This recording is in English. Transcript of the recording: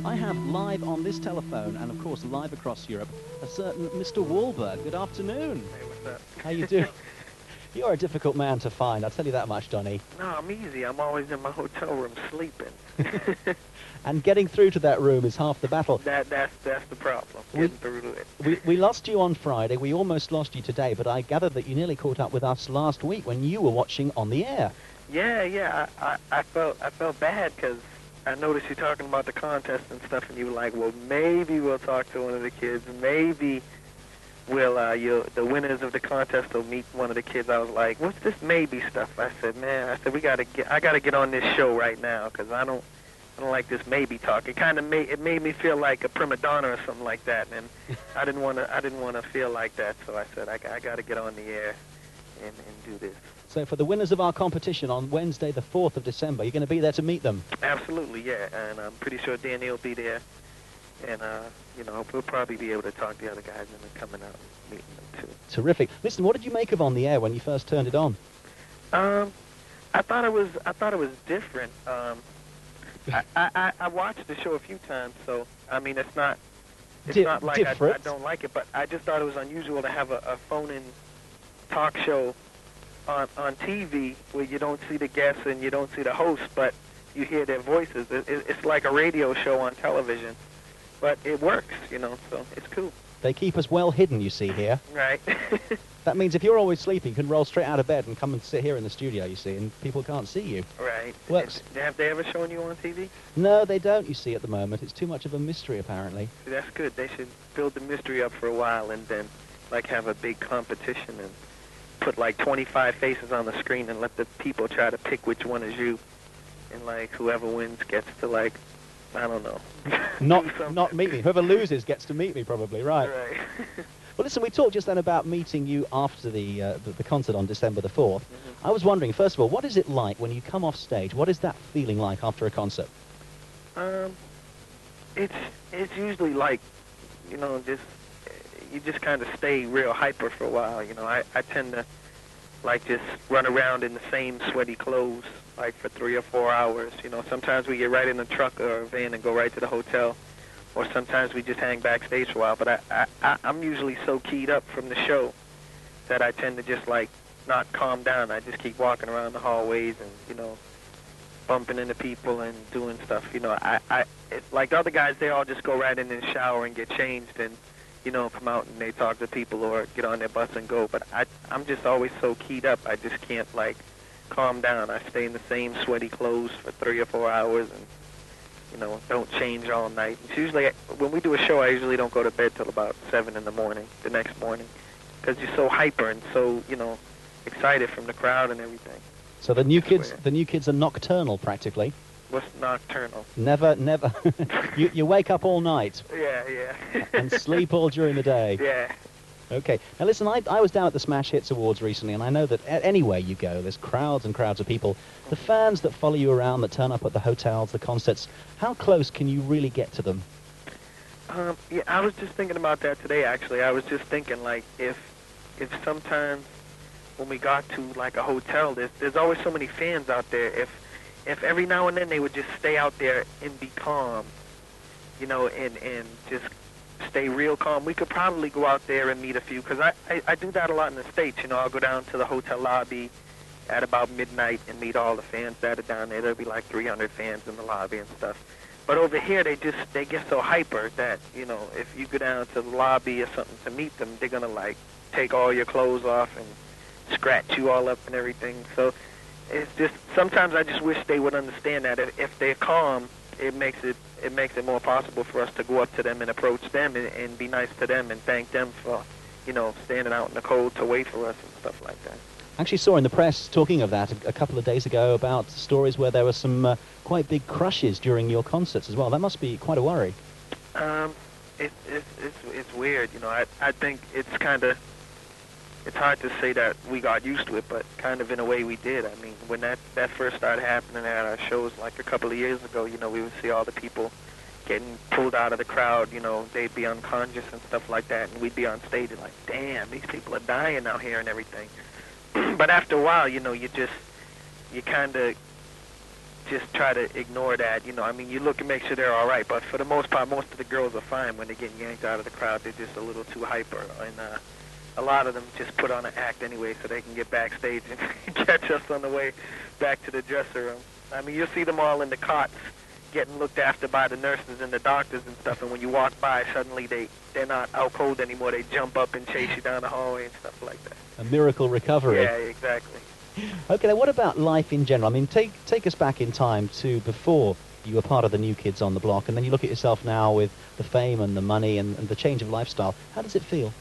I have live on this telephone, and of course live across Europe, a certain Mr. Wahlberg. Good afternoon. Hey, what's up? How you doing? You're a difficult man to find, I'll tell you that much, Donnie. No, I'm easy. I'm always in my hotel room sleeping. And getting through to that room is half the battle. That's the problem, getting through to it. We lost you on Friday. We almost lost you today, but I gathered that you nearly caught up with us last week when you were watching on the air. Yeah. I felt bad because I noticed you talking about the contest and stuff, and you were like, well, maybe we'll talk to one of the kids. Maybe the winners of the contest will meet one of the kids. I was like, what's this maybe stuff? I said, man, I gotta get on this show right now because I don't like this maybe talk. It made me feel like a prima donna or something like that, and I didn't want to feel like that. So I said, I got to get on the air and do this. So for the winners of our competition on Wednesday, the 4th of December, you're going to be there to meet them? Absolutely, yeah. And I'm pretty sure Danny will be there. And, we'll probably be able to talk to the other guys into coming out and meeting them, too. Terrific. Listen, what did you make of On the Air when you first turned it on? I thought it was different. I watched the show a few times, so, I mean, it's not like I don't like it, but I just thought it was unusual to have a phone-in talk show on TV where you don't see the guests and you don't see the host, but you hear their voices. It's like a radio show on television, but it works, so it's cool. They keep us well hidden, you see, here. Right. That means if you're always sleeping, you can roll straight out of bed and come and sit here in the studio, you see, and people can't see you. Right. Works. Have they ever shown you on TV? No, they don't, you see, at the moment. It's too much of a mystery, apparently. See, that's good. They should build the mystery up for a while and then, have a big competition and put, 25 faces on the screen and let the people try to pick which one is you. And, whoever wins gets to, I don't know. Not meet me. Whoever loses gets to meet me, probably, right? Right. Well, listen, we talked just then about meeting you after the concert on December the 4th. Mm-hmm. I was wondering, first of all, what is it like when you come off stage? What is that feeling like after a concert? It's usually you just kind of stay real hyper for a while. I tend to just run around in the same sweaty clothes for 3 or 4 hours. Sometimes we get right in a truck or a van and go right to the hotel, or sometimes we just hang backstage for a while. But I'm usually so keyed up from the show that I tend to just not calm down. I just keep walking around the hallways and bumping into people and doing stuff. Like the other guys, they all just go right in the shower and get changed and come out and they talk to people or get on their bus and go. But I'm just always so keyed up. I just can't calm down. I stay in the same sweaty clothes for 3 or 4 hours and don't change all night. It's usually when we do a show, I usually don't go to bed till about 7 in the morning, the next morning, because you're so hyper and so excited from the crowd and everything. So the new kids are nocturnal practically. What's nocturnal? Never. you wake up all night. Yeah. And sleep all during the day. Yeah. Okay. Now listen, I was down at the Smash Hits Awards recently, and I know that anywhere you go, there's crowds and crowds of people. The fans that follow you around, that turn up at the hotels, the concerts, how close can you really get to them? Yeah, I was just thinking about that today, actually. I was just thinking, if sometimes when we got to, a hotel, there's always so many fans out there. If every now and then they would just stay out there and be calm, and just stay real calm, we could probably go out there and meet a few, because I do that a lot in the States. I'll go down to the hotel lobby at about midnight and meet all the fans that are down there. There'll be 300 fans in the lobby and stuff. But over here, they get so hyper that, if you go down to the lobby or something to meet them, they're going to, take all your clothes off and scratch you all up and everything. So it's just, sometimes I just wish they would understand that if they're calm, it makes it more possible for us to go up to them and approach them and be nice to them and thank them for, standing out in the cold to wait for us and stuff like that. I actually saw in the press, talking of that, a couple of days ago about stories where there were some quite big crushes during your concerts as well. That must be quite a worry. It's weird, I think it's hard to say that we got used to it, but kind of in a way we did. I mean, when that first started happening at our shows a couple of years ago, we would see all the people getting pulled out of the crowd, they'd be unconscious and stuff like that, and we'd be on stage and damn, these people are dying out here and everything. But after a while, you kind of just try to ignore that. You know, I mean, you look and make sure they're all right, but for the most part, most of the girls are fine when they're getting yanked out of the crowd. They're just a little too hyper, and a lot of them just put on an act anyway so they can get backstage and catch us on the way back to the dressing room. I mean, you'll see them all in the cots getting looked after by the nurses and the doctors and stuff, and when you walk by, suddenly they're not out cold anymore. They jump up and chase you down the hallway and stuff like that. A miracle recovery. Yeah, exactly. Okay, then what about life in general? I mean, take us back in time to before you were part of the New Kids on the Block, and then you look at yourself now with the fame and the money and the change of lifestyle. How does it feel?